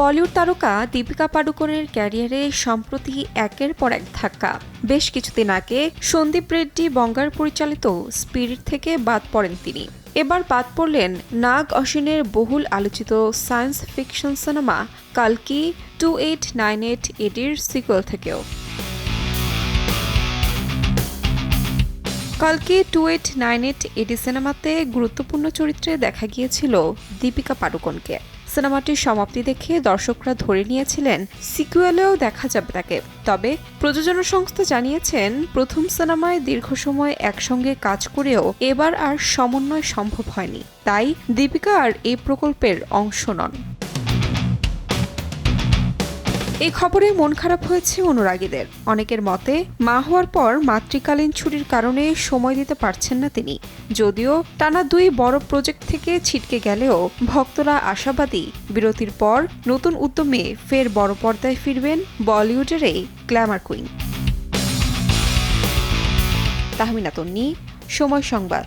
বলিউড তারকা দীপিকা পাডুকোনের ক্যারিয়ারে সম্প্রতি একের পর এক ধাক্কা। বেশ কিছুদিন আগে সন্দীপ রেড্ডি বঙ্গার পরিচালিত স্পিরিট থেকে বাদ পড়েন তিনি। এবার বাদ পড়লেন নাগ অশ্বিনের বহুল আলোচিত সায়েন্স ফিকশন সিনেমা কালকি 2898 এটির সিকুয়েল থেকেও। কালকি 2898 এটি সিনেমাতে গুরুত্বপূর্ণ চরিত্রে দেখা গিয়েছিল দীপিকা পাডুকোনকে। সিনেমাটির সমাপ্তি দেখে দর্শকরা ধরে নিয়েছিলেন সিকুয়েলেও দেখা যাবে তাকে। তবে প্রযোজনা সংস্থা জানিয়েছেন, প্রথম সিনেমায় দীর্ঘ সময় একসঙ্গে কাজ করেও এবার আর সমন্বয় সম্ভব হয়নি, তাই দীপিকা আর এই প্রকল্পের অংশ নন। এই খবরে মন খারাপ হয়েছে অনুরাগীদের। অনেকের মতে, মা হওয়ার পর মাতৃকালীন ছুটির কারণে সময় দিতে পারছেন না তিনি। যদিও টানা 2 বড় প্রজেক্ট থেকে ছিটকে গেলেও ভক্তরা আশাবাদী, বিরতির পর নতুন উদ্যমে ফের বড় পর্দায় ফিরবেন বলিউডের এই গ্ল্যামার কুইন। তাহমিনা তন্নি, সময় সংবাদ।